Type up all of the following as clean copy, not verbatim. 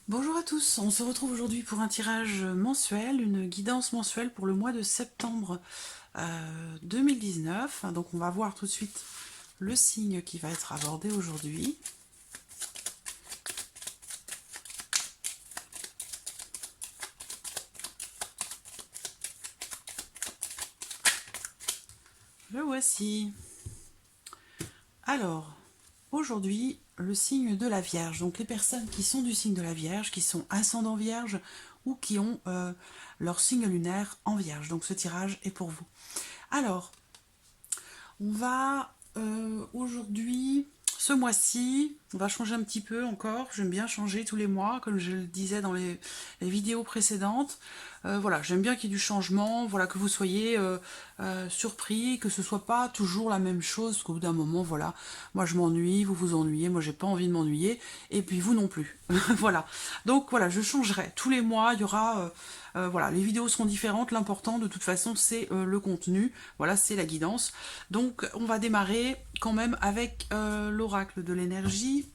Bonjour à tous, on se retrouve aujourd'hui pour un tirage mensuel, une guidance mensuelle pour le mois de septembre 2019. Donc on va voir tout de suite le signe qui va être abordé aujourd'hui. Le voici. Alors, aujourd'hui, le signe de la Vierge. Donc les personnes qui sont du signe de la Vierge, qui sont ascendant Vierge ou qui ont leur signe lunaire en Vierge. Donc ce tirage est pour vous. Alors, on va aujourd'hui, ce mois-ci, on va changer un petit peu encore. J'aime bien changer tous les mois, comme je le disais dans les vidéos précédentes. Voilà, j'aime bien qu'il y ait du changement, voilà, que vous soyez surpris, que ce soit pas toujours la même chose, parce qu'au bout d'un moment, voilà, moi je m'ennuie, vous vous ennuyez, moi j'ai pas envie de m'ennuyer, et puis vous non plus. Voilà. Donc voilà, je changerai. Tous les mois, il y aura voilà, les vidéos seront différentes. L'important, de toute façon, c'est le contenu. Voilà, c'est la guidance. Donc, on va démarrer quand même avec l'oracle de l'énergie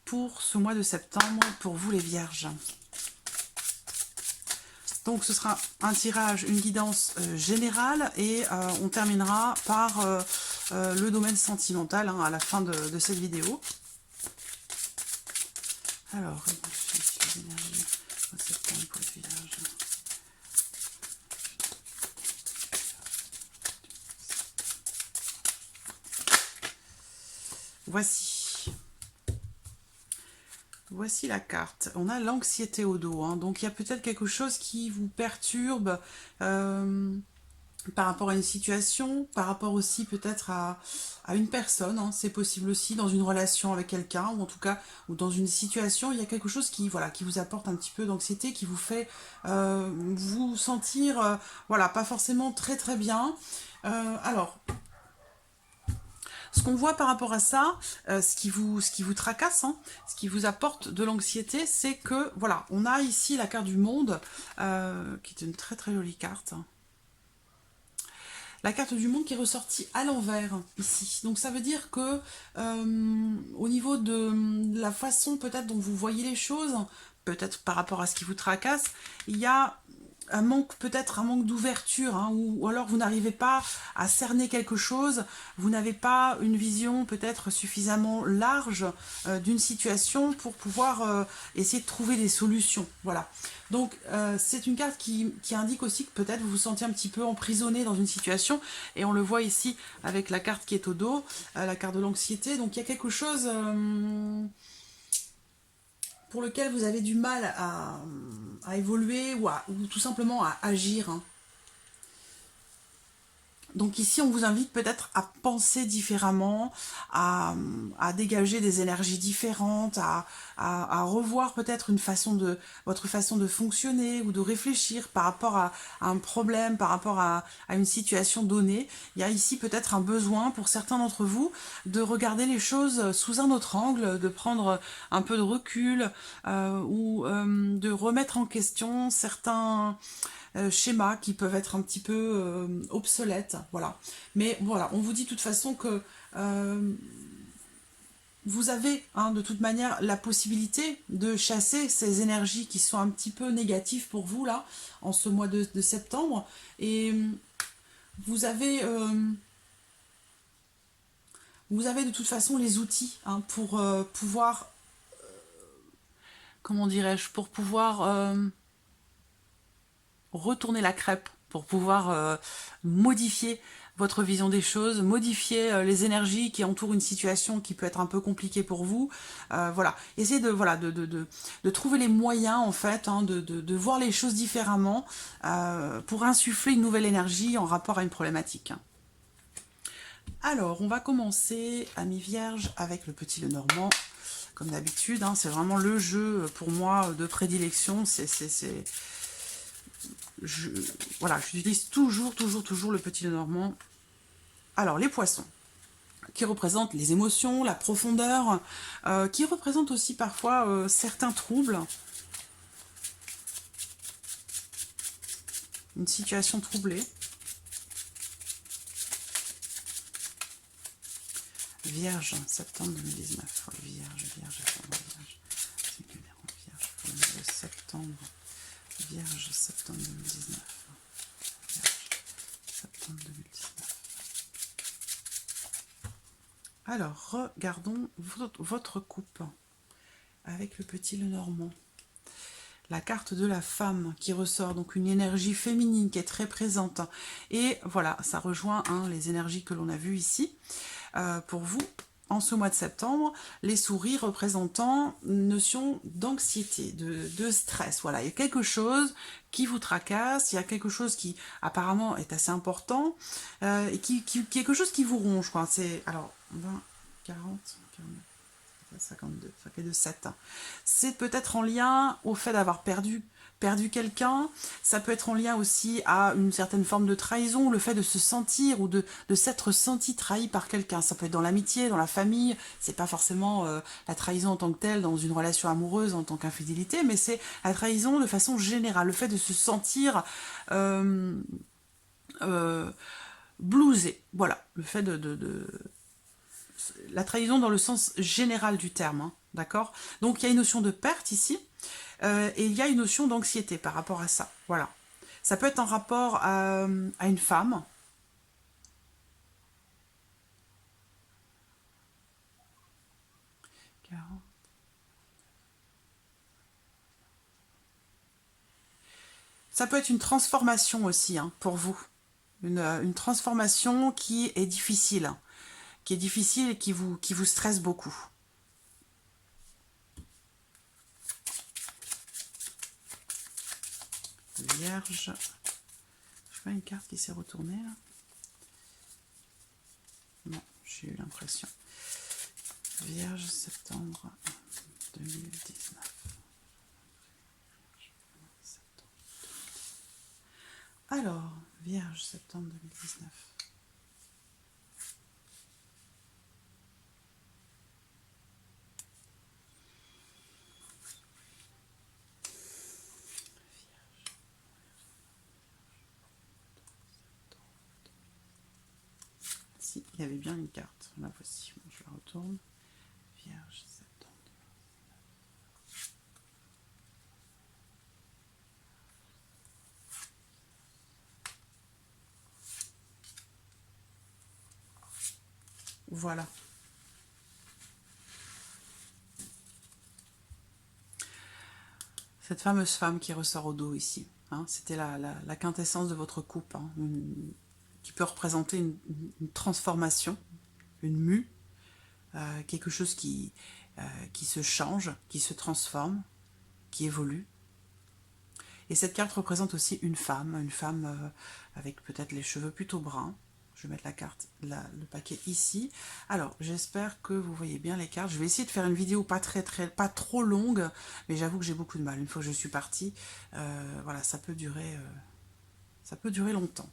pour ce mois de septembre, pour vous les vierges. Donc, ce sera un tirage, une guidance générale et on terminera par le domaine sentimental à la fin de cette vidéo. Alors, les énergies de septembre pour les vierges. Voici. Voici la carte. On a l'anxiété au dos. Donc il y a peut-être quelque chose qui vous perturbe par rapport à une situation, par rapport aussi peut-être à une personne. C'est possible aussi dans une relation avec quelqu'un, ou en tout cas ou dans une situation, il y a quelque chose qui, voilà, qui vous apporte un petit peu d'anxiété, qui vous fait vous sentir voilà, pas forcément très très bien. Alors, ce qu'on voit par rapport à ça, ce qui vous tracasse, ce qui vous apporte de l'anxiété, c'est que, voilà, on a ici la carte du monde, qui est une très très jolie carte. La carte du monde qui est ressortie à l'envers, ici. Donc ça veut dire que, au niveau de la façon peut-être dont vous voyez les choses, peut-être par rapport à ce qui vous tracasse, il y a un manque, peut-être un manque d'ouverture, ou alors vous n'arrivez pas à cerner quelque chose, vous n'avez pas une vision peut-être suffisamment large d'une situation pour pouvoir essayer de trouver des solutions. Voilà. Donc c'est une carte qui indique aussi que peut-être vous vous sentez un petit peu emprisonné dans une situation, et on le voit ici avec la carte qui est au dos, la carte de l'anxiété. Donc il y a quelque chose pour lequel vous avez du mal à évoluer ou tout simplement à agir. Donc ici, on vous invite peut-être à penser différemment, à dégager des énergies différentes, à revoir peut-être votre façon de fonctionner ou de réfléchir par rapport à un problème, par rapport à une situation donnée. Il y a ici peut-être un besoin pour certains d'entre vous de regarder les choses sous un autre angle, de prendre un peu de recul ou de remettre en question certains schémas qui peuvent être un petit peu obsolètes, voilà. Mais voilà, on vous dit de toute façon que vous avez de toute manière la possibilité de chasser ces énergies qui sont un petit peu négatives pour vous là, en ce mois de septembre, et vous avez de toute façon les outils pour pouvoir, comment dirais-je, pour pouvoir retourner la crêpe, pour pouvoir modifier votre vision des choses, modifier les énergies qui entourent une situation qui peut être un peu compliquée pour vous. Voilà, essayez de, voilà, de trouver les moyens en fait, de voir les choses différemment pour insuffler une nouvelle énergie en rapport à une problématique. Alors, on va commencer, amis vierges, avec le petit Lenormand. Comme d'habitude, c'est vraiment le jeu pour moi de prédilection. Voilà, j'utilise toujours le petit Lenormand. Alors, les poissons, qui représentent les émotions, la profondeur, qui représentent aussi parfois certains troubles, une situation troublée. Vierge, septembre 2019. Vierge, vierge, vierge. septembre. Vierge, septembre 2019. Vierge, septembre 2019. Alors, regardons votre coupe avec le petit Lenormand. La carte de la femme qui ressort, donc une énergie féminine qui est très présente. Et voilà, ça rejoint les énergies que l'on a vues ici. Pour vous, en ce mois de septembre, les souris représentant une notion d'anxiété, de stress. Voilà, il y a quelque chose qui vous tracasse, il y a quelque chose qui apparemment est assez important, et quelque chose qui vous ronge, quoi. C'est, alors, 20, 40, 52, ça fait de 7. C'est peut-être en lien au fait d'avoir perdu quelqu'un, ça peut être en lien aussi à une certaine forme de trahison, le fait de se sentir ou de s'être senti trahi par quelqu'un. Ça peut être dans l'amitié, dans la famille, c'est pas forcément la trahison en tant que telle dans une relation amoureuse en tant qu'infidélité, mais c'est la trahison de façon générale, le fait de se sentir bluesé, voilà, le fait la trahison dans le sens général du terme, hein, d'accord? Donc il y a une notion de perte ici, et il y a une notion d'anxiété par rapport à ça, voilà. Ça peut être en rapport à une femme. Ça peut être une transformation aussi, hein, pour vous. Une transformation qui est difficile, et qui vous stresse beaucoup. Vierge, je vois une carte qui s'est retournée là. Non, j'ai eu l'impression. Vierge, septembre 2019. Alors, Vierge, septembre 2019. Si, il y avait bien une carte. La voici. Bon, je la retourne. Vierge, septembre 2019. Voilà. Cette fameuse femme qui ressort au dos ici, hein, c'était la quintessence de votre coupe, hein, qui peut représenter une transformation, une mue, quelque chose qui se change, qui se transforme, qui évolue. Et cette carte représente aussi une femme avec peut-être les cheveux plutôt bruns. Je vais mettre la carte, le paquet ici. Alors, j'espère que vous voyez bien les cartes. Je vais essayer de faire une vidéo pas trop longue, mais j'avoue que j'ai beaucoup de mal. Une fois que je suis partie, voilà, ça peut durer longtemps.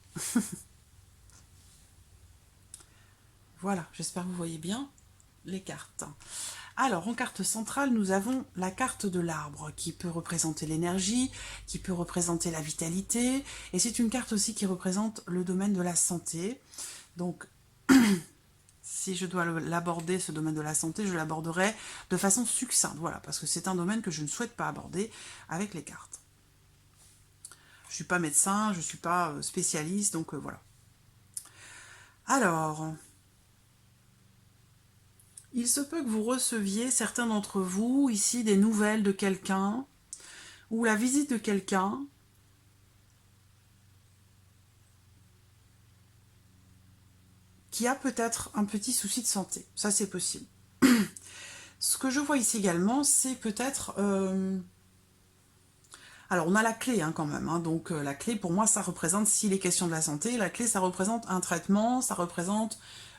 Voilà, j'espère que vous voyez bien les cartes. Alors, en carte centrale, nous avons la carte de l'arbre qui peut représenter l'énergie, qui peut représenter la vitalité, et c'est une carte aussi qui représente le domaine de la santé. Donc, si je dois l'aborder, ce domaine de la santé, je l'aborderai de façon succincte, voilà, parce que c'est un domaine que je ne souhaite pas aborder avec les cartes. Je ne suis pas médecin, je ne suis pas spécialiste, donc voilà. Alors, il se peut que vous receviez, certains d'entre vous, ici, des nouvelles de quelqu'un, ou la visite de quelqu'un, qui a peut-être un petit souci de santé. Ça, c'est possible. Ce que je vois ici également, c'est peut-être... Alors, on a la clé hein, quand même. Hein, donc, la clé, pour moi, ça représente, s'il est question de la santé, la clé, ça représente un traitement, ça représente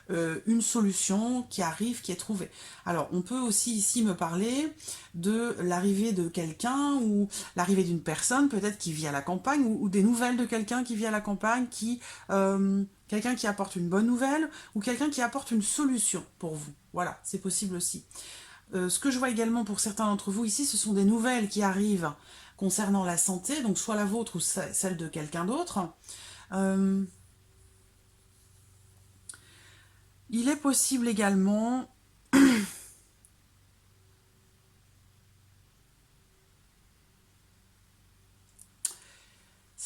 une solution qui arrive, qui est trouvée. Alors, on peut aussi ici me parler de l'arrivée de quelqu'un ou l'arrivée d'une personne, peut-être qui vit à la campagne, ou des nouvelles de quelqu'un qui vit à la campagne, quelqu'un qui apporte une bonne nouvelle, ou quelqu'un qui apporte une solution pour vous. Voilà, c'est possible aussi. Ce que je vois également pour certains d'entre vous ici, ce sont des nouvelles qui arrivent concernant la santé, donc soit la vôtre ou celle de quelqu'un d'autre. Il est possible également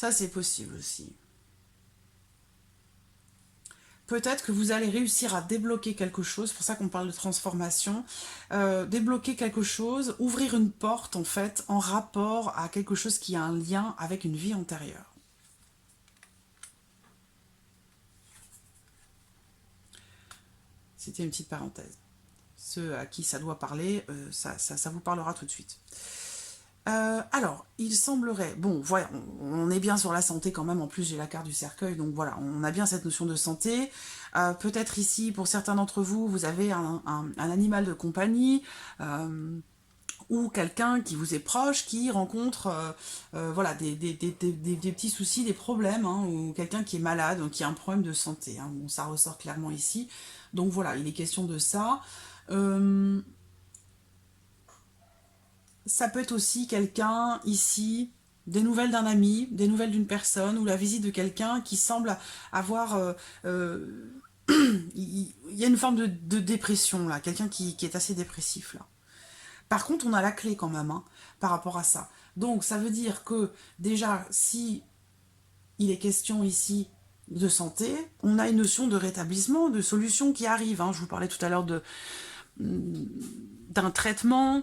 Ça, c'est possible aussi. Peut-être que vous allez réussir à débloquer quelque chose, c'est pour ça qu'on parle de transformation, débloquer quelque chose, ouvrir une porte en fait, en rapport à quelque chose qui a un lien avec une vie antérieure. C'était une petite parenthèse. Ceux à qui ça doit parler, ça vous parlera tout de suite. Alors, il semblerait, bon, voilà, on est bien sur la santé quand même, en plus j'ai la carte du cercueil, donc voilà, on a bien cette notion de santé. Peut-être ici, pour certains d'entre vous, vous avez un animal de compagnie, ou quelqu'un qui vous est proche, qui rencontre voilà, des petits soucis, des problèmes, hein, ou quelqu'un qui est malade, donc qui a un problème de santé. Hein. Bon, ça ressort clairement ici. Donc voilà, il est question de ça. Ça peut être aussi quelqu'un ici, des nouvelles d'un ami, des nouvelles d'une personne, ou la visite de quelqu'un qui semble avoir... il y a une forme de dépression là, quelqu'un qui est assez dépressif là. Par contre, on a la clé quand même hein, par rapport à ça. Donc ça veut dire que déjà, si il est question ici de santé, on a une notion de rétablissement, de solution qui arrive. Hein. Je vous parlais tout à l'heure d'un traitement,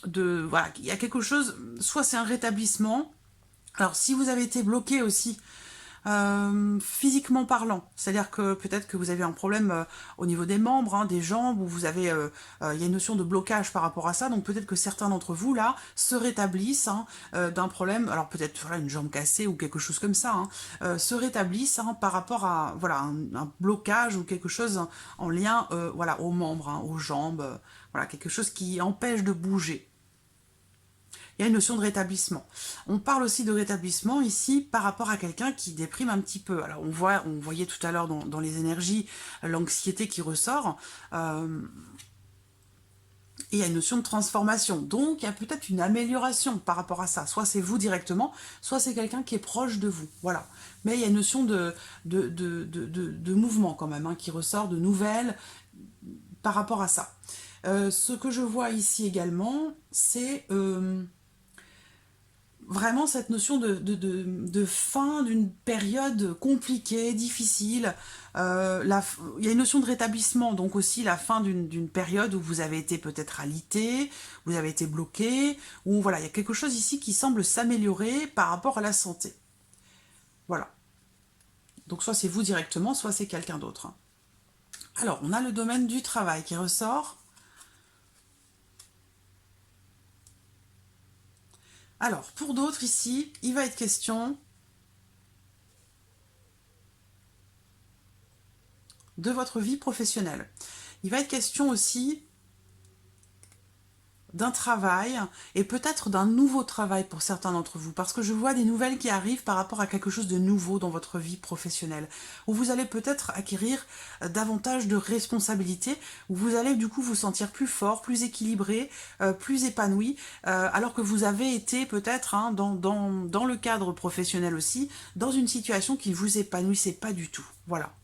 voilà, il y a quelque chose, soit c'est un rétablissement. Alors si vous avez été bloqué aussi physiquement parlant, c'est-à-dire que peut-être que vous avez un problème au niveau des membres, hein, des jambes, où vous avez, il y a une notion de blocage par rapport à ça, donc peut-être que certains d'entre vous là se rétablissent hein, d'un problème, alors peut-être voilà, une jambe cassée ou quelque chose comme ça, hein, se rétablissent hein, par rapport à voilà un blocage ou quelque chose en lien voilà aux membres, hein, aux jambes, voilà quelque chose qui empêche de bouger. Il y a une notion de rétablissement. On parle aussi de rétablissement ici par rapport à quelqu'un qui déprime un petit peu. Alors on voyait tout à l'heure dans les énergies l'anxiété qui ressort. Et il y a une notion de transformation. Donc il y a peut-être une amélioration par rapport à ça. Soit c'est vous directement, soit c'est quelqu'un qui est proche de vous. Voilà. Mais il y a une notion de mouvement quand même, hein, qui ressort, de nouvelles par rapport à ça. Ce que je vois ici également, c'est... vraiment cette notion de fin d'une période compliquée, difficile. Il y a une notion de rétablissement, donc aussi la fin d'une période où vous avez été peut-être alité, vous avez été bloqué, ou voilà, il y a quelque chose ici qui semble s'améliorer par rapport à la santé. Voilà. Donc soit c'est vous directement, soit c'est quelqu'un d'autre. Alors, on a le domaine du travail qui ressort. Alors, pour d'autres ici, il va être question de votre vie professionnelle. Il va être question aussi d'un travail et peut-être d'un nouveau travail pour certains d'entre vous, parce que je vois des nouvelles qui arrivent par rapport à quelque chose de nouveau dans votre vie professionnelle, où vous allez peut-être acquérir davantage de responsabilités, où vous allez du coup vous sentir plus fort, plus équilibré, plus épanoui, alors que vous avez été peut-être hein, dans le cadre professionnel aussi, dans une situation qui ne vous épanouissait pas du tout. Voilà.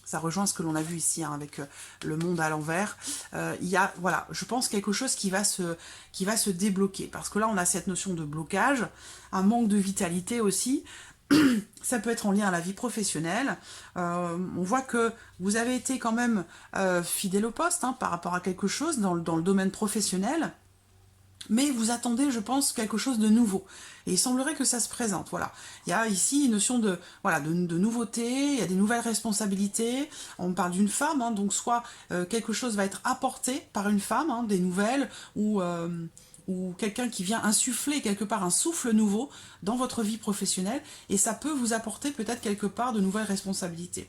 Ça rejoint ce que l'on a vu ici hein, avec le monde à l'envers. Il y a, voilà, je pense quelque chose qui va se débloquer. Parce que là, on a cette notion de blocage, un manque de vitalité aussi. Ça peut être en lien à la vie professionnelle. On voit que vous avez été quand même fidèle au poste hein, par rapport à quelque chose dans le domaine professionnel. Mais vous attendez, je pense, quelque chose de nouveau. Et il semblerait que ça se présente, voilà. Il y a ici une notion de nouveauté, il y a des nouvelles responsabilités. On parle d'une femme, hein, donc soit quelque chose va être apporté par une femme, hein, des nouvelles, ou quelqu'un qui vient insuffler quelque part un souffle nouveau dans votre vie professionnelle, et ça peut vous apporter peut-être quelque part de nouvelles responsabilités.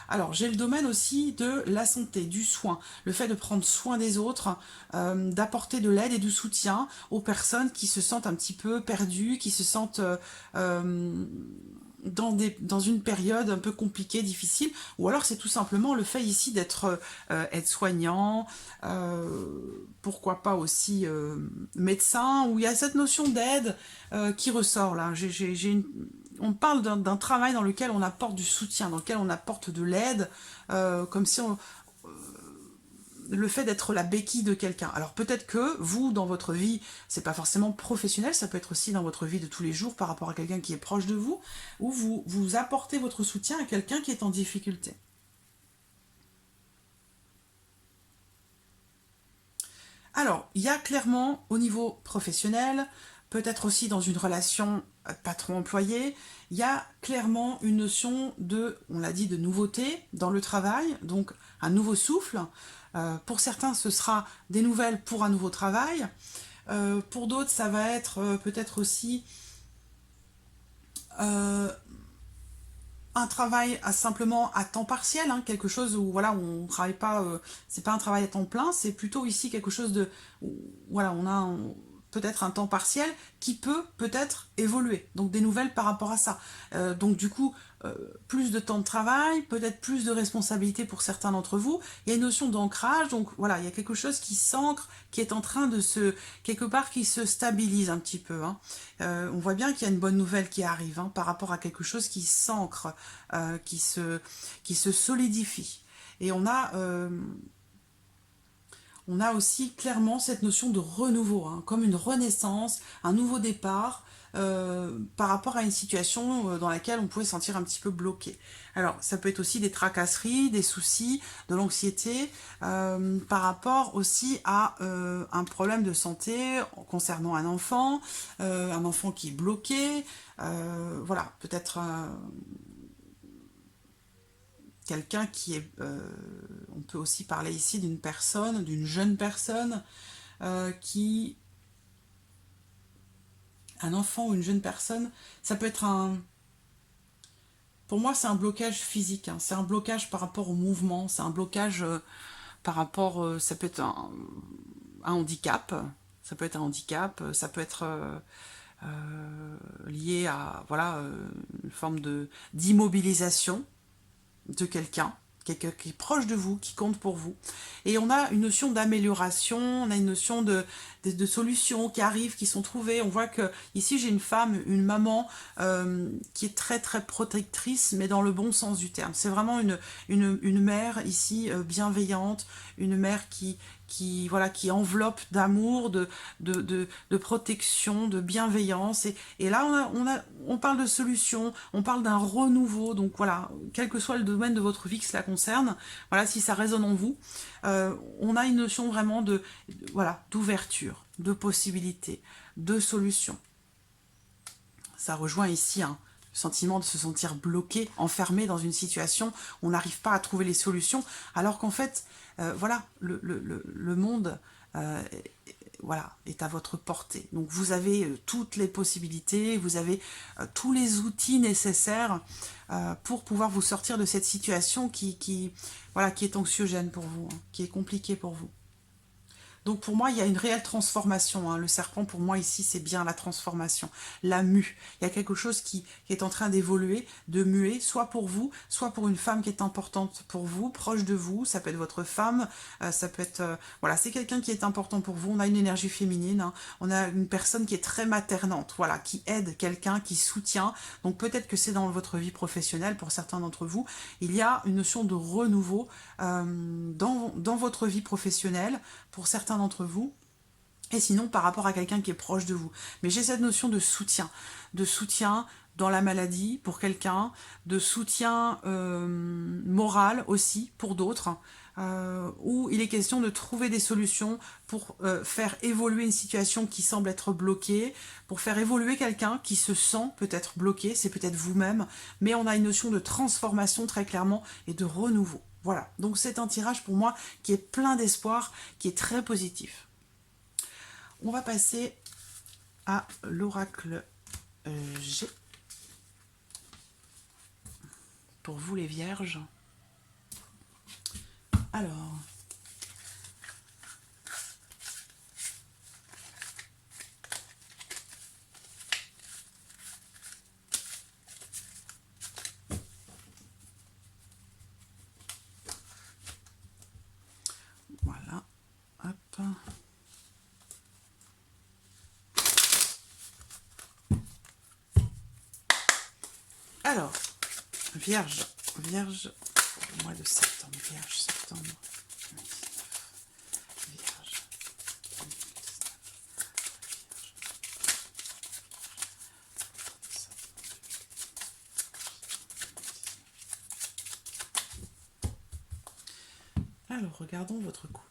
Alors, j'ai le domaine aussi de la santé, du soin, le fait de prendre soin des autres, d'apporter de l'aide et du soutien aux personnes qui se sentent un petit peu perdues, qui se sentent dans une période un peu compliquée, difficile, ou alors c'est tout simplement le fait ici d'être aide-soignant, pourquoi pas aussi médecin, où il y a cette notion d'aide qui ressort là. On parle d'un travail dans lequel on apporte du soutien, dans lequel on apporte de l'aide, comme si on... le fait d'être la béquille de quelqu'un. Alors peut-être que vous, dans votre vie, c'est pas forcément professionnel, ça peut être aussi dans votre vie de tous les jours par rapport à quelqu'un qui est proche de vous, ou vous apportez votre soutien à quelqu'un qui est en difficulté. Alors, il y a clairement au niveau professionnel, peut-être aussi dans une relation patron-employé, il y a clairement une notion de, on l'a dit, de nouveauté dans le travail, donc un nouveau souffle. Pour certains, ce sera des nouvelles pour un nouveau travail. Pour d'autres, ça va être peut-être aussi un travail simplement à temps partiel, hein, quelque chose où voilà, on ne travaille pas, c'est pas un travail à temps plein, c'est plutôt ici quelque chose de, où, voilà, on a peut-être un temps partiel qui peut peut-être évoluer, donc des nouvelles par rapport à ça. Donc du coup, plus de temps de travail, peut-être plus de responsabilités pour certains d'entre vous. Il y a une notion d'ancrage, donc voilà, il y a quelque chose qui s'ancre, qui est en train de se, quelque part, qui se stabilise un petit peu. Hein. On voit bien qu'il y a une bonne nouvelle qui arrive hein, par rapport à quelque chose qui s'ancre, qui se solidifie. Et on a aussi clairement cette notion de renouveau, hein, comme une renaissance, un nouveau départ par rapport à une situation dans laquelle on pouvait se sentir un petit peu bloqué. Alors, ça peut être aussi des tracasseries, des soucis, de l'anxiété, par rapport aussi à un problème de santé concernant un enfant qui est bloqué, voilà, peut-être quelqu'un qui est... on peut aussi parler ici d'une personne, d'une jeune personne qui... Un enfant ou une jeune personne, ça peut être un... Pour moi, c'est un blocage physique, hein. C'est un blocage par rapport au mouvement, c'est un blocage par rapport... ça peut être un handicap, ça peut être un handicap, ça peut être lié à voilà, une forme d'immobilisation de quelqu'un qui est proche de vous, qui compte pour vous. Et on a une notion d'amélioration, on a une notion de solutions qui arrivent, qui sont trouvées. On voit que ici j'ai une femme, une maman qui est très très protectrice, mais dans le bon sens du terme. C'est vraiment une mère ici bienveillante, une mère voilà, qui enveloppe d'amour, de protection, de bienveillance. Et là, on parle de solutions, on parle d'un renouveau. Donc voilà, quel que soit le domaine de votre vie que cela concerne, voilà, si ça résonne en vous, on a une notion vraiment voilà, d'ouverture, de possibilité, de solution. Ça rejoint ici le sentiment de se sentir bloqué, enfermé dans une situation où on n'arrive pas à trouver les solutions, alors qu'en fait, voilà, le monde voilà, est à votre portée. Donc vous avez toutes les possibilités, vous avez tous les outils nécessaires pour pouvoir vous sortir de cette situation voilà, qui est anxiogène pour vous, hein, qui est compliquée pour vous. Donc pour moi, il y a une réelle transformation. Hein. Le serpent, pour moi, ici, c'est bien la transformation, la mue. Il y a quelque chose qui est en train d'évoluer, de muer, soit pour vous, soit pour une femme qui est importante pour vous, proche de vous. Ça peut être votre femme, ça peut être... voilà, c'est quelqu'un qui est important pour vous. On a une énergie féminine, hein. On a une personne qui est très maternante, voilà, qui aide quelqu'un, qui soutient. Donc peut-être que c'est dans votre vie professionnelle, pour certains d'entre vous. Il y a une notion de renouveau dans votre vie professionnelle, pour certains d'entre vous, et sinon par rapport à quelqu'un qui est proche de vous. Mais j'ai cette notion de soutien dans la maladie pour quelqu'un, de soutien moral aussi pour d'autres, où il est question de trouver des solutions pour faire évoluer une situation qui semble être bloquée, pour faire évoluer quelqu'un qui se sent peut-être bloqué, c'est peut-être vous-même, mais on a une notion de transformation très clairement et de renouveau. Voilà, donc c'est un tirage pour moi qui est plein d'espoir, qui est très positif. On va passer à l'oracle G. Pour vous les vierges. Alors... Voilà, hop. Alors, Vierge, pour le mois de septembre, Vierge, septembre 2019. Alors, regardons votre coupe.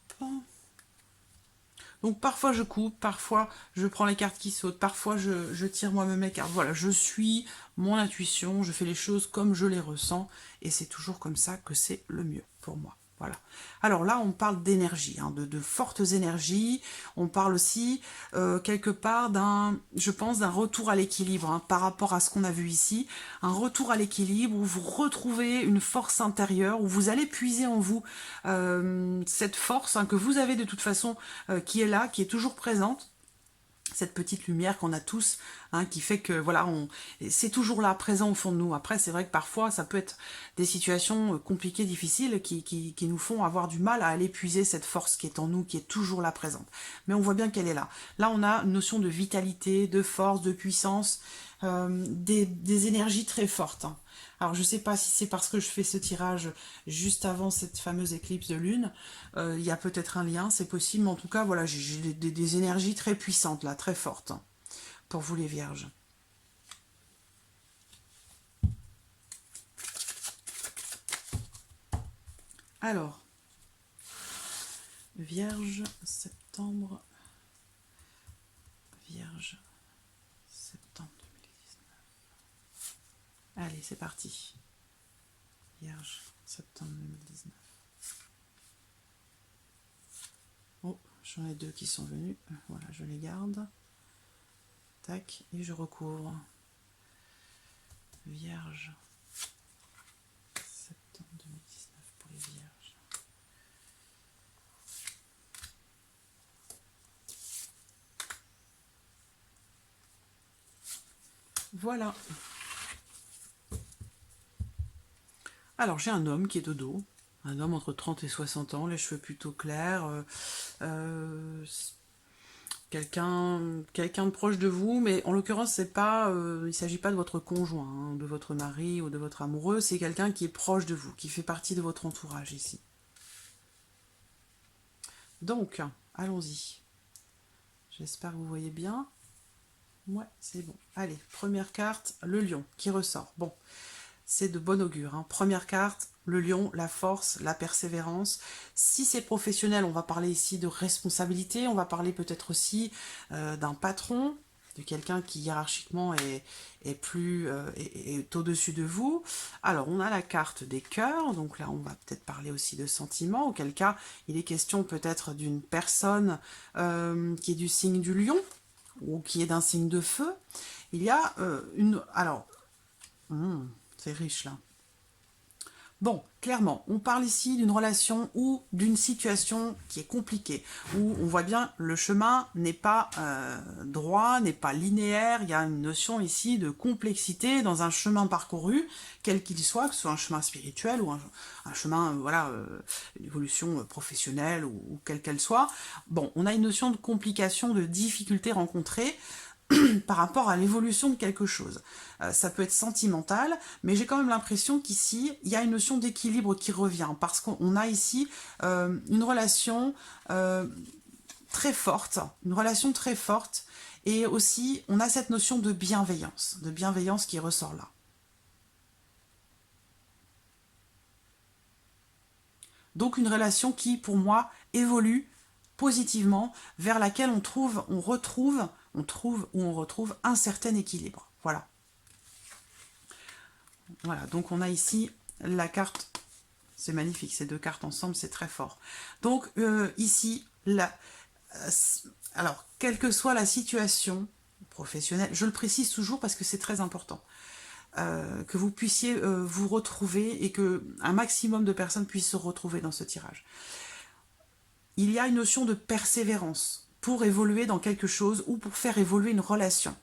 Donc parfois je coupe, parfois je prends les cartes qui sautent, parfois je tire moi-même les cartes. Voilà, je suis mon intuition, je fais les choses comme je les ressens, et c'est toujours comme ça que c'est le mieux pour moi. Voilà. Alors là, on parle d'énergie, hein, de fortes énergies. On parle aussi quelque part je pense, d'un retour à l'équilibre, hein, par rapport à ce qu'on a vu ici. Un retour à l'équilibre où vous retrouvez une force intérieure, où vous allez puiser en vous cette force, hein, que vous avez de toute façon, qui est là, qui est toujours présente. Cette petite lumière qu'on a tous, hein, qui fait que voilà, c'est toujours là, présent au fond de nous. Après, c'est vrai que parfois, ça peut être des situations compliquées, difficiles, qui nous font avoir du mal à aller puiser cette force qui est en nous, qui est toujours là présente. Mais on voit bien qu'elle est là. Là, on a une notion de vitalité, de force, de puissance, des énergies très fortes, hein. Alors, je ne sais pas si c'est parce que je fais ce tirage juste avant cette fameuse éclipse de lune. Il y a peut-être un lien, c'est possible. Mais en tout cas, voilà, j'ai des énergies très puissantes, là, très fortes, hein, pour vous les vierges. Alors, Vierge, septembre. Vierge, septembre 2019. Allez, c'est parti. Vierge, septembre 2019. Oh, j'en ai deux qui sont venus. Voilà, je les garde. Tac, et je recouvre. Vierge, septembre 2019 pour les vierges. Voilà. Alors, j'ai un homme qui est de dos. Un homme entre 30 et 60 ans, les cheveux plutôt clairs. Quelqu'un de proche de vous, mais en l'occurrence, c'est pas, il ne s'agit pas de votre conjoint, hein, de votre mari ou de votre amoureux, c'est quelqu'un qui est proche de vous, qui fait partie de votre entourage ici. Donc, allons-y. J'espère que vous voyez bien. Ouais, c'est bon. Allez, première carte, le lion qui ressort. Bon, c'est de bon augure, hein. Première carte, le lion, la force, la persévérance. Si c'est professionnel, on va parler ici de responsabilité, on va parler peut-être aussi d'un patron, de quelqu'un qui hiérarchiquement est plus est au-dessus de vous. Alors, on a la carte des cœurs, donc là, on va peut-être parler aussi de sentiments, auquel cas, il est question peut-être d'une personne qui est du signe du lion, ou qui est d'un signe de feu. Il y a une... Alors, c'est riche là. Bon, clairement, on parle ici d'une relation ou d'une situation qui est compliquée, où on voit bien le chemin n'est pas droit, n'est pas linéaire, il y a une notion ici de complexité dans un chemin parcouru, quel qu'il soit, que ce soit un chemin spirituel ou un chemin, voilà, une évolution professionnelle ou quelle qu'elle soit. Bon, on a une notion de complication, de difficulté rencontrée, par rapport à l'évolution de quelque chose. Ça peut être sentimental, mais j'ai quand même l'impression qu'ici, il y a une notion d'équilibre qui revient, parce qu'on a ici une relation très forte, et aussi, on a cette notion de bienveillance qui ressort là. Donc une relation qui, pour moi, évolue positivement, vers laquelle on retrouve un certain équilibre. Voilà. Voilà, donc on a ici la carte, c'est magnifique, ces deux cartes ensemble, c'est très fort. Donc ici, alors, quelle que soit la situation professionnelle, je le précise toujours parce que c'est très important, que vous puissiez vous retrouver et qu'un maximum de personnes puissent se retrouver dans ce tirage. Il y a une notion de persévérance pour évoluer dans quelque chose ou pour faire évoluer une relation.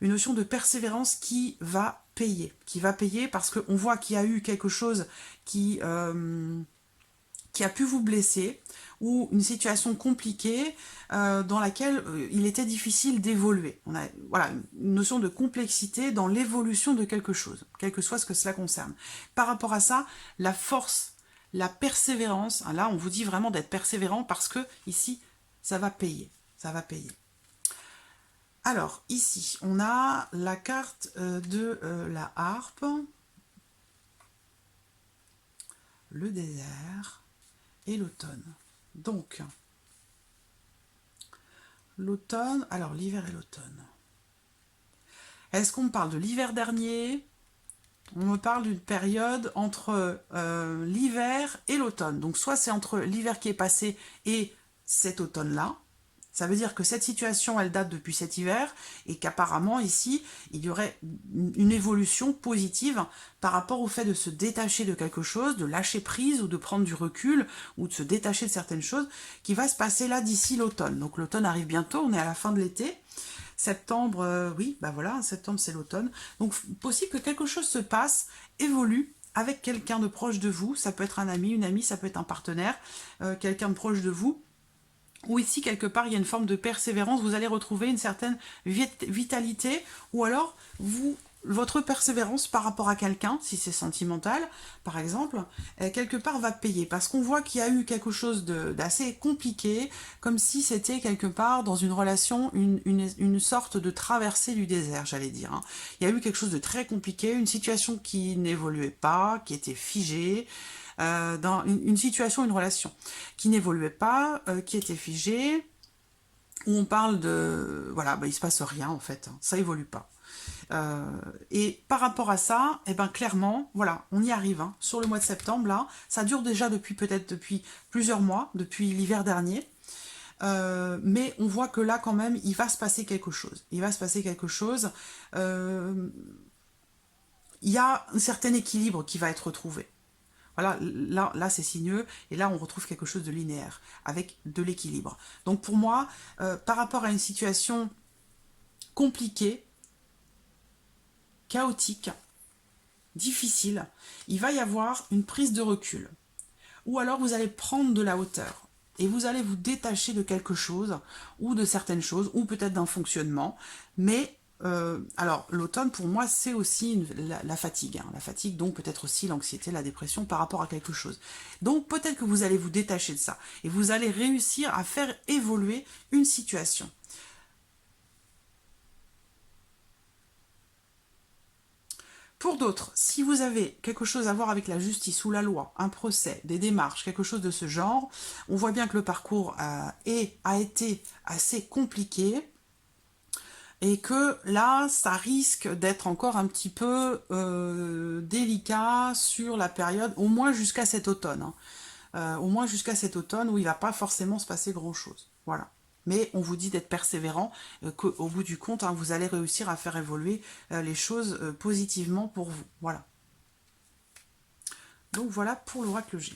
Une notion de persévérance qui va payer parce qu'on voit qu'il y a eu quelque chose qui a pu vous blesser ou une situation compliquée dans laquelle il était difficile d'évoluer. On a voilà, une notion de complexité dans l'évolution de quelque chose, quel que soit ce que cela concerne. Par rapport à ça, la force, la persévérance, là on vous dit vraiment d'être persévérant parce que ici, ça va payer. Alors, ici, on a la carte de la harpe, le désert et l'automne. Donc, l'automne, alors l'hiver et l'automne. Est-ce qu'on me parle de l'hiver dernier? On me parle d'une période entre l'hiver et l'automne. Donc soit c'est entre l'hiver qui est passé et cet automne-là. Ça veut dire que cette situation, elle date depuis cet hiver et qu'apparemment ici, il y aurait une évolution positive par rapport au fait de se détacher de quelque chose, de lâcher prise ou de prendre du recul ou de se détacher de certaines choses qui va se passer là d'ici l'automne. Donc l'automne arrive bientôt, on est à la fin de l'été. Septembre, oui, bah voilà, septembre c'est l'automne. Donc possible que quelque chose se passe, évolue avec quelqu'un de proche de vous. Ça peut être un ami, une amie, ça peut être un partenaire, quelqu'un de proche de vous. Ou ici, quelque part, il y a une forme de persévérance, vous allez retrouver une certaine vitalité, ou alors votre persévérance par rapport à quelqu'un, si c'est sentimental, par exemple, quelque part va payer, parce qu'on voit qu'il y a eu quelque chose d'assez compliqué, comme si c'était quelque part dans une relation, une sorte de traversée du désert, j'allais dire. Hein. Il y a eu quelque chose de très compliqué, une situation qui n'évoluait pas, qui était figée, dans une situation, une relation qui n'évoluait pas, qui était figée, où on parle de... Voilà, bah, il se passe rien en fait, hein, ça évolue pas. Et par rapport à ça, eh ben, clairement, voilà, on y arrive. Hein, sur le mois de septembre, là, ça dure déjà peut-être depuis plusieurs mois, depuis l'hiver dernier. Mais on voit que là, quand même, il va se passer quelque chose. Il va se passer quelque chose. Il y a un certain équilibre qui va être retrouvé. Voilà, là c'est sinueux, et là on retrouve quelque chose de linéaire, avec de l'équilibre. Donc pour moi, par rapport à une situation compliquée, chaotique, difficile, il va y avoir une prise de recul. Ou alors vous allez prendre de la hauteur, et vous allez vous détacher de quelque chose, ou de certaines choses, ou peut-être d'un fonctionnement, mais... alors, l'automne, pour moi, c'est aussi la fatigue. Hein. La fatigue, donc peut-être aussi l'anxiété, la dépression par rapport à quelque chose. Donc, peut-être que vous allez vous détacher de ça. Et vous allez réussir à faire évoluer une situation. Pour d'autres, si vous avez quelque chose à voir avec la justice ou la loi, un procès, des démarches, quelque chose de ce genre, on voit bien que le parcours a été assez compliqué. Et que là, ça risque d'être encore un petit peu délicat sur la période, au moins jusqu'à cet automne. Hein. Au moins jusqu'à cet automne où il ne va pas forcément se passer grand-chose. Voilà. Mais on vous dit d'être persévérant, qu'au bout du compte, hein, vous allez réussir à faire évoluer les choses positivement pour vous. Voilà. Donc voilà pour l'oracle G.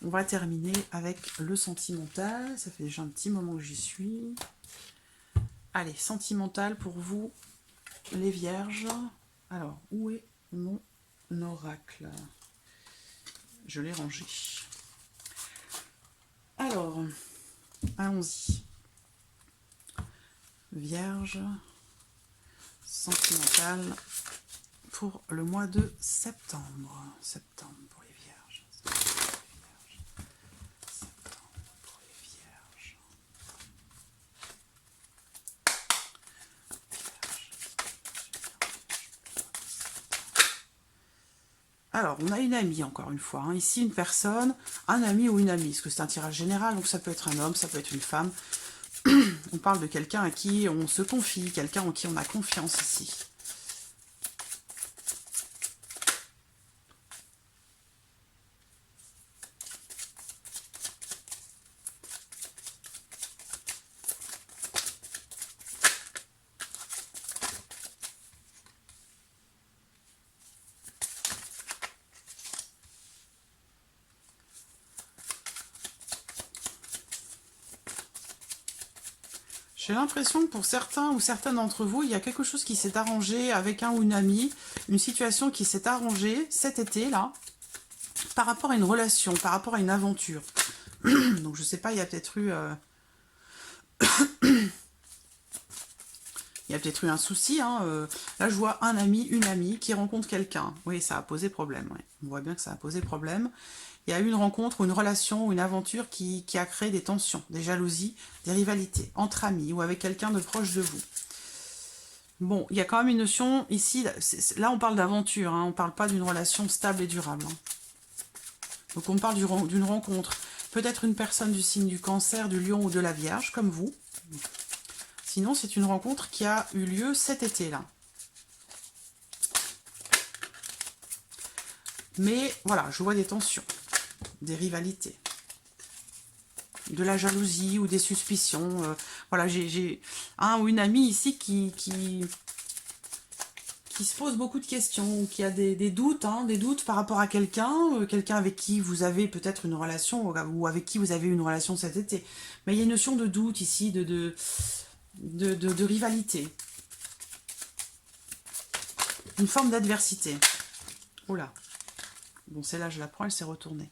On va terminer avec le sentimental. Ça fait déjà un petit moment que j'y suis. Allez, sentimental pour vous, les vierges. Alors, où est mon oracle? Je l'ai rangé. Alors, allons-y. Vierge, sentimental pour le mois de septembre. Septembre pour les vierges. Septembre pour les vierges. Alors, on a une amie, encore une fois. Hein. Ici, une personne, un ami ou une amie. Parce que c'est un tirage général, donc ça peut être un homme, ça peut être une femme. On parle de quelqu'un à qui on se confie, quelqu'un en qui on a confiance ici. J'ai l'impression que pour certains ou certaines d'entre vous, il y a quelque chose qui s'est arrangé avec un ou une amie, une situation qui s'est arrangée cet été, là, par rapport à une relation, par rapport à une aventure. Donc je sais pas, il y a peut-être eu... Il y a peut-être eu un souci. Hein, là, je vois un ami, une amie qui rencontre quelqu'un. Oui, ça a posé problème. Ouais. On voit bien que ça a posé problème. Il y a eu une rencontre, ou une relation, ou une aventure qui a créé des tensions, des jalousies, des rivalités, entre amis ou avec quelqu'un de proche de vous. Bon, il y a quand même une notion, ici, là on parle d'aventure, hein, on ne parle pas d'une relation stable et durable. Hein. Donc on parle d'une rencontre. Peut-être une personne du signe du Cancer, du Lion ou de la Vierge, comme vous. Sinon, c'est une rencontre qui a eu lieu cet été-là. Mais voilà, je vois des tensions, des rivalités, de la jalousie ou des suspicions. Voilà, j'ai un ou une amie ici qui se pose beaucoup de questions, qui a des doutes, des doutes par rapport à quelqu'un avec qui vous avez peut-être une relation, ou avec qui vous avez eu une relation cet été. Mais il y a une notion de doute ici, de rivalité. Une forme d'adversité. Oula. Bon, celle-là, je la prends, elle s'est retournée.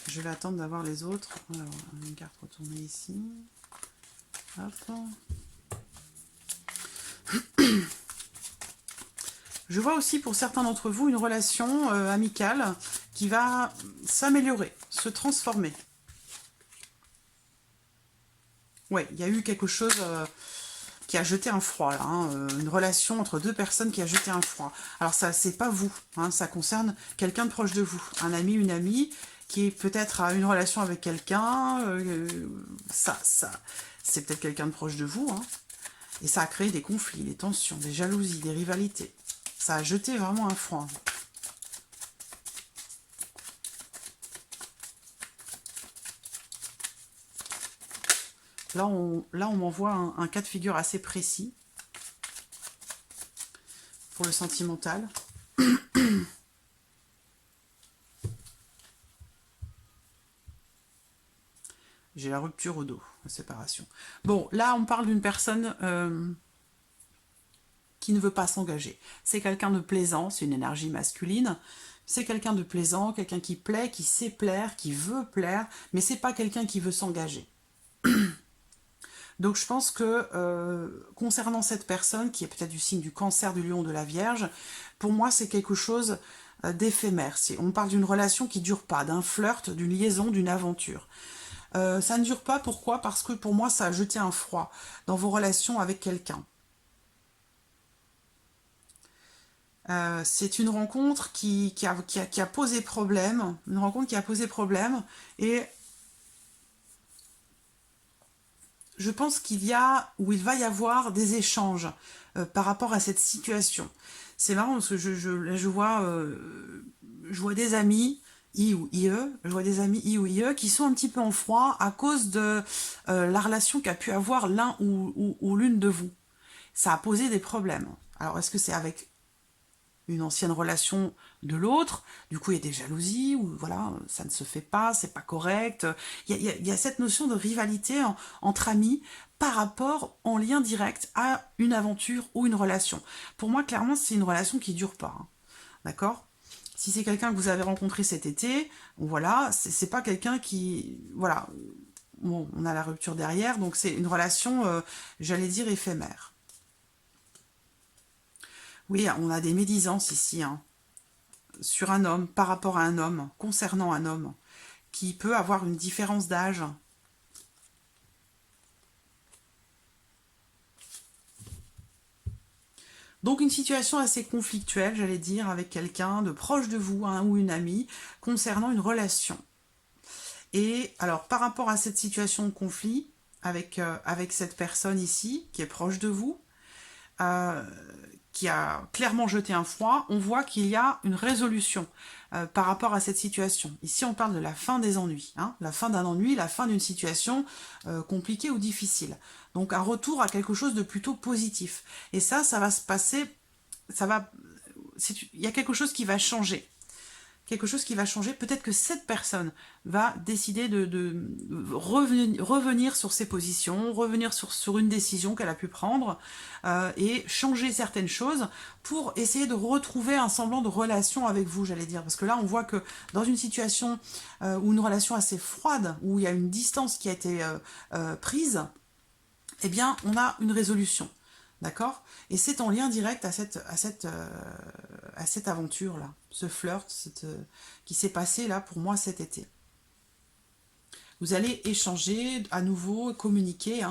Je vais attendre d'avoir les autres. Alors, une carte retournée ici. Hop. Je vois aussi pour certains d'entre vous une relation amicale qui va s'améliorer, se transformer. Ouais, il y a eu quelque chose qui a jeté un froid, là, une relation entre deux personnes qui a jeté un froid. Alors ça, c'est pas vous, ça concerne quelqu'un de proche de vous, un ami, une amie, qui est peut-être à une relation avec quelqu'un, ça, c'est peut-être quelqu'un de proche de vous, et ça a créé des conflits, des tensions, des jalousies, des rivalités. Ça a jeté vraiment un froid. Là, on m'envoie un cas de figure assez précis pour le sentimental. J'ai la rupture au dos, la séparation. Bon, là, on parle d'une personne qui ne veut pas s'engager. C'est quelqu'un de plaisant, c'est une énergie masculine. C'est quelqu'un de plaisant, quelqu'un qui plaît, qui sait plaire, qui veut plaire, mais c'est pas quelqu'un qui veut s'engager. Donc je pense que concernant cette personne, qui est peut-être du signe du Cancer, du Lion, de la Vierge, pour moi c'est quelque chose d'éphémère. On parle d'une relation qui ne dure pas, d'un flirt, d'une liaison, d'une aventure. Ça ne dure pas, pourquoi? Parce que pour moi ça a jeté un froid dans vos relations avec quelqu'un. C'est une rencontre qui a posé problème, une rencontre qui a posé problème, et je pense qu'il va y avoir des échanges par rapport à cette situation. C'est marrant parce que je vois des amis, I ou IE, je vois des amis I ou IE qui sont un petit peu en froid à cause de la relation qu'a pu avoir l'un ou l'une de vous. Ça a posé des problèmes. Alors, est-ce que c'est avec une ancienne relation de l'autre, du coup il y a des jalousies, ou voilà, ça ne se fait pas, c'est pas correct. Il y a cette notion de rivalité entre amis par rapport, en lien direct, à une aventure ou une relation. Pour moi, clairement, c'est une relation qui dure pas. D'accord ? Si c'est quelqu'un que vous avez rencontré cet été, voilà, c'est pas quelqu'un qui... Voilà, bon, on a la rupture derrière, donc c'est une relation, j'allais dire, éphémère. Oui, on a des médisances ici, sur un homme, par rapport à un homme, concernant un homme, qui peut avoir une différence d'âge. Donc une situation assez conflictuelle, j'allais dire, avec quelqu'un de proche de vous, ou une amie, concernant une relation. Et alors, par rapport à cette situation de conflit, avec cette personne ici, qui est proche de vous, qui a clairement jeté un froid, on voit qu'il y a une résolution par rapport à cette situation. Ici, on parle de la fin des ennuis, la fin d'un ennui, la fin d'une situation compliquée ou difficile. Donc un retour à quelque chose de plutôt positif. Et ça va se passer, il y a quelque chose qui va changer. Quelque chose qui va changer. Peut-être que cette personne va décider de revenir sur ses positions, revenir sur une décision qu'elle a pu prendre et changer certaines choses pour essayer de retrouver un semblant de relation avec vous, j'allais dire. Parce que là, on voit que dans une situation ou une relation assez froide, où il y a une distance qui a été prise, eh bien, on a une résolution. D'accord? Et c'est en lien direct à cette aventure-là, ce flirt qui s'est passé là pour moi cet été. Vous allez échanger à nouveau, communiquer.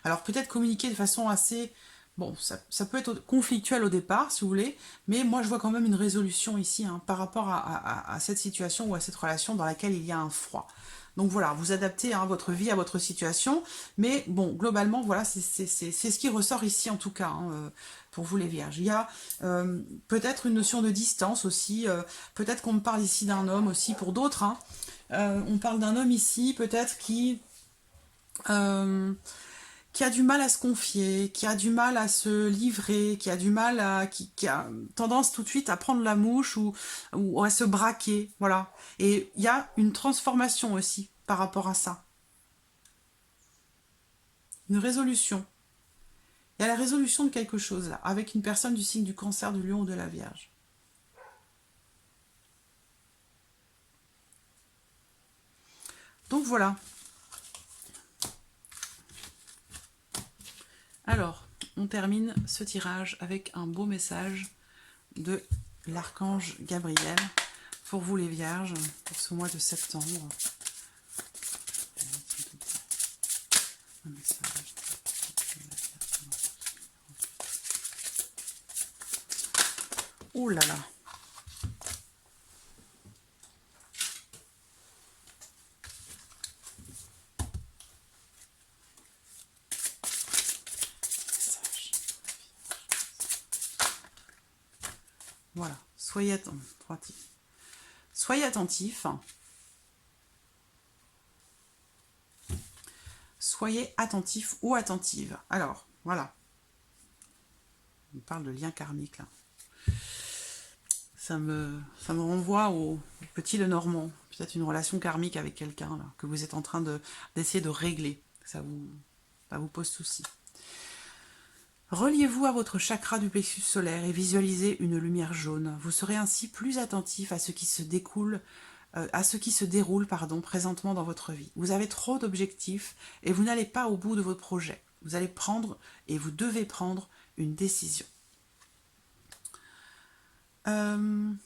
Alors peut-être communiquer de façon assez bon, ça peut être conflictuel au départ, si vous voulez, mais moi je vois quand même une résolution ici hein, par rapport à cette situation ou à cette relation dans laquelle il y a un froid. Donc voilà, vous adaptez hein, votre vie à votre situation, mais bon, globalement, voilà, c'est ce qui ressort ici en tout cas, hein, pour vous les vierges. Il y a peut-être une notion de distance aussi, peut-être qu'on me parle ici d'un homme aussi pour d'autres, hein. On parle d'un homme ici, peut-être qui a du mal à se confier, qui a du mal à se livrer, qui a du mal à... qui a tendance tout de suite à prendre la mouche ou à se braquer, voilà. Et il y a une transformation aussi par rapport à ça. Une résolution. Il y a la résolution de quelque chose là, avec une personne du signe du Cancer, du Lion ou de la Vierge. Donc voilà. Alors, on termine ce tirage avec un beau message de l'archange Gabriel pour vous les vierges, pour ce mois de septembre. Un message. Oh là là. Voilà, soyez attentifs. Soyez attentifs. Soyez attentifs ou attentives. Alors, voilà. On parle de lien karmique, là. Ça me renvoie au petit Lenormand. Peut-être une relation karmique avec quelqu'un, là, que vous êtes en train d'essayer de régler. Ça vous pose souci. Reliez-vous à votre chakra du plexus solaire et visualisez une lumière jaune. Vous serez ainsi plus attentif à ce qui se déroule présentement dans votre vie. Vous avez trop d'objectifs et vous n'allez pas au bout de votre projet. Vous allez prendre et vous devez prendre une décision. Le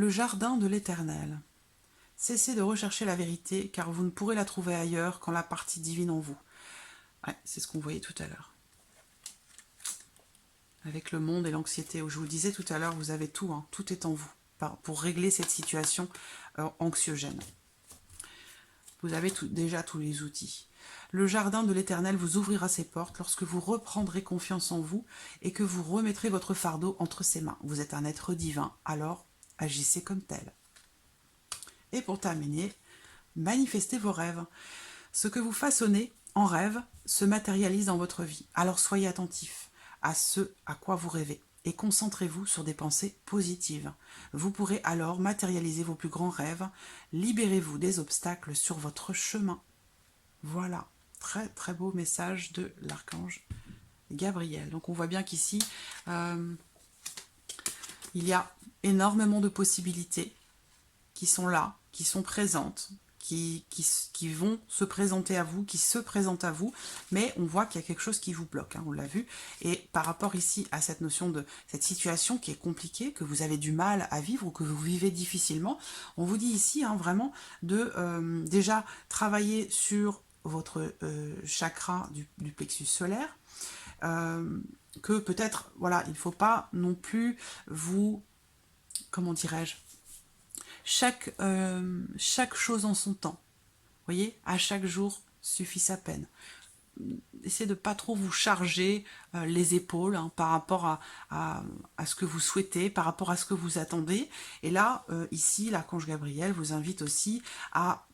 jardin de l'Éternel. Cessez de rechercher la vérité, car vous ne pourrez la trouver ailleurs qu'en la partie divine en vous. Ouais, c'est ce qu'on voyait tout à l'heure. Avec le monde et l'anxiété, où je vous le disais tout à l'heure, vous avez tout, hein, tout est en vous, pour régler cette situation anxiogène. Vous avez déjà tous les outils. Le jardin de l'Éternel vous ouvrira ses portes lorsque vous reprendrez confiance en vous et que vous remettrez votre fardeau entre ses mains. Vous êtes un être divin, alors agissez comme tel. Et pour terminer, manifestez vos rêves. Ce que vous façonnez en rêve se matérialise dans votre vie. Alors soyez attentifs à ce à quoi vous rêvez et concentrez-vous sur des pensées positives. Vous pourrez alors matérialiser vos plus grands rêves. Libérez-vous des obstacles sur votre chemin. Voilà, très très beau message de l'archange Gabriel. Donc on voit bien qu'ici, il y a énormément de possibilités qui sont là, qui sont présentes, qui vont se présenter à vous, qui se présentent à vous, mais on voit qu'il y a quelque chose qui vous bloque, hein, on l'a vu. Et par rapport ici à cette notion de cette situation qui est compliquée, que vous avez du mal à vivre ou que vous vivez difficilement, on vous dit ici hein, vraiment de déjà travailler sur votre chakra du plexus solaire, que peut-être, voilà, il ne faut pas non plus vous, comment dirais-je, chaque chose en son temps. Vous voyez, à chaque jour suffit sa peine. Essayez de ne pas trop vous charger les épaules hein, par rapport à ce que vous souhaitez, par rapport à ce que vous attendez. Et là, ici, l'archange Gabriel vous invite aussi à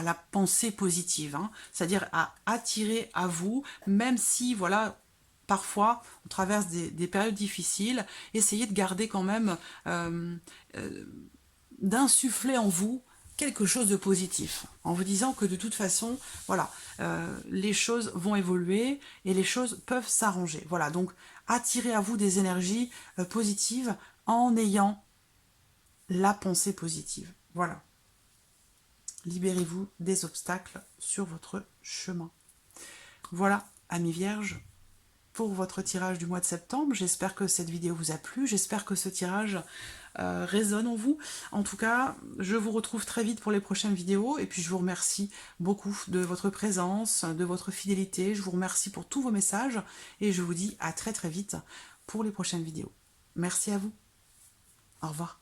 la pensée positive, hein, c'est-à-dire à attirer à vous, même si, voilà, parfois, on traverse des périodes difficiles, essayez de garder quand même... d'insuffler en vous quelque chose de positif, en vous disant que de toute façon, voilà, les choses vont évoluer et les choses peuvent s'arranger. Voilà, donc attirez à vous des énergies positives en ayant la pensée positive. Voilà. Libérez-vous des obstacles sur votre chemin. Voilà, amis vierges, pour votre tirage du mois de septembre. J'espère que cette vidéo vous a plu. J'espère que ce tirage résonne en vous. En tout cas, je vous retrouve très vite pour les prochaines vidéos, et puis je vous remercie beaucoup de votre présence, de votre fidélité, je vous remercie pour tous vos messages, et je vous dis à très très vite pour les prochaines vidéos. Merci à vous. Au revoir.